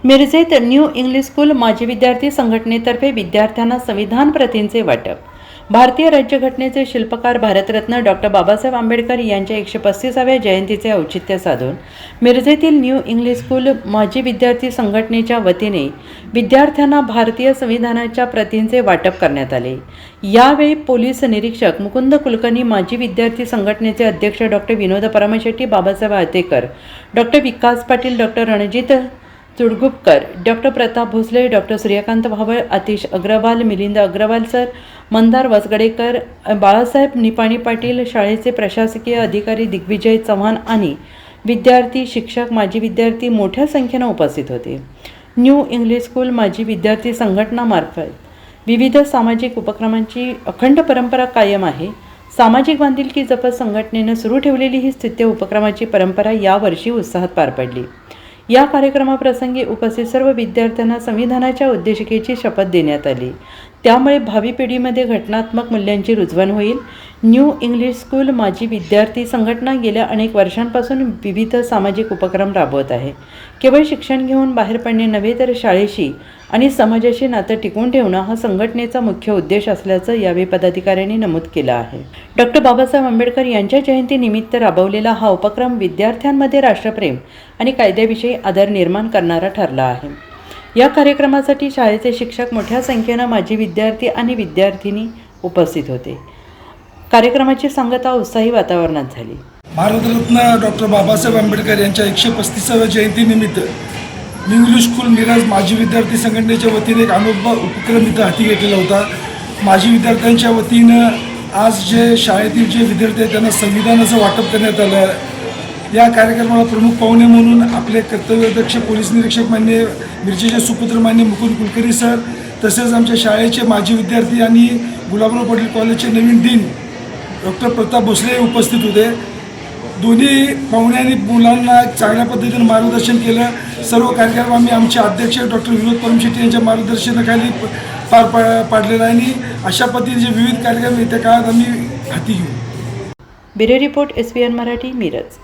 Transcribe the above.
मिरजेत new English school माजी विद्यार्थी संघटनेतर्फे विद्यार्थ्यांना संविधान प्रतींचे वाटप। भारतीय राज्यघटनेचे शिल्पकार भारतरत्न डॉक्टर बाबासाहेब आंबेडकर यांच्या 135व्या जयंतीचे औचित्य साधून मिरजेतील न्यू इंग्लिश स्कूल माजी विद्यार्थी संघटनेच्या वतीने विद्यार्थ्यांना भारतीय संविधानाच्या प्रतींचे वाटप करण्यात आले। यावेळी पोलीस निरीक्षक मुकुंद कुलकर्णी, माजी विद्यार्थी संघटनेचे अध्यक्ष doctor Vinod Paramshetti, Babasaheb Altekar, doctor Vikas Patil, doctor Ranjit Tudgupkar, doctor Pratap Bhosale, doctor Suryakant Bhaval, Atish Agarwal, Milind Agarwal sir, Mandar Vasgadekar, Balasaheb Nipani Patil, शाळेचे प्रशासकीय अधिकारी दिग्विजय चव्हाण आणि विद्यार्थी, शिक्षक, माजी विद्यार्थी मोठ्या संख्येने उपस्थित होते। न्यू इंग्लिश स्कूल माजी विद्यार्थी संघटनामार्फत विविध सामाजिक उपक्रमांची अखंड परंपरा कायम आहे। सामाजिक बांधिलकी जपत संघटनेने सुरू ठेवलेली ही स्तुत्य उपक्रमाची परंपरा यावर्षी उत्साहात पार पडली। या कार्यक्रमाप्रसंगी उपस्थित सर्व विद्यार्थ्यांना संविधानाच्या उद्देशिकेची शपथ देण्यात आली। त्यामुळे भावी पिढीमध्ये घटनात्मक मूल्यांची रुजवण होईल। न्यू इंग्लिश स्कूल माजी विद्यार्थी संघटना गेल्या अनेक वर्षांपासून विविध सामाजिक उपक्रम राबवत आहे। केवळ शिक्षण घेऊन बाहेर पडणे नव्हे, तर शाळेशी आणि समाजाशी नातं टिकवून ठेवणं हा संघटनेचा मुख्य उद्देश असल्याचं यावेळी पदाधिकाऱ्यांनी नमूद केलं आहे। डॉक्टर बाबासाहेब आंबेडकर यांच्या जयंतीनिमित्त राबवलेला हा उपक्रम विद्यार्थ्यांमध्ये राष्ट्रप्रेम आणि कायद्याविषयी आदर निर्माण करणारा ठरला आहे। या कार्यक्रमासाठी शाळेचे शिक्षक, मोठ्या संख्येनं माजी विद्यार्थी आणि विद्यार्थिनी उपस्थित होते। कार्यक्रमाची सांगता उत्साही वातावरणात झाली। भारतरत्न डॉक्टर बाबासाहेब आंबेडकर यांच्या 135व्या जयंतीनिमित्त न्यू इंग्लिश स्कूल मिरज माजी विद्यार्थी संघटनेच्या वतीने एक अनोखा उपक्रम इथं हाती घेतलेला होता। माजी विद्यार्थ्यांच्या वतीनं आज जे शाळेतील जे विद्यार्थी आहेत त्यांना संविधानाचं वाटप करण्यात आलं। या कार्यक्रमाला प्रमुख पाहुणे म्हणून आपले कर्तव्यदक्ष पोलीस निरीक्षक मान्य मिरजेचे सुपुत्र मान्य मुकुंद कुलकर्णी सर, तसेच आमच्या शाळेचे माजी विद्यार्थी आणि गुलाबराव पाटील कॉलेजचे नवीन डीन डॉक्टर प्रताप भोसले उपस्थित होते। दोन्ही पाहुण्यांनी मुलांना चांगल्या पद्धतीने मार्गदर्शन केलं। सर्व कार्यक्रम आम्ही आमचे अध्यक्ष डॉक्टर विनोद परमशेट्टी यांच्या मार्गदर्शनाखाली पार पाडलेला आहे आणि अशा पद्धतीचे विविध कार्यक्रम येत्या काळात आम्ही हाती घेऊ। Bureau report SBN Marathi, Miraj.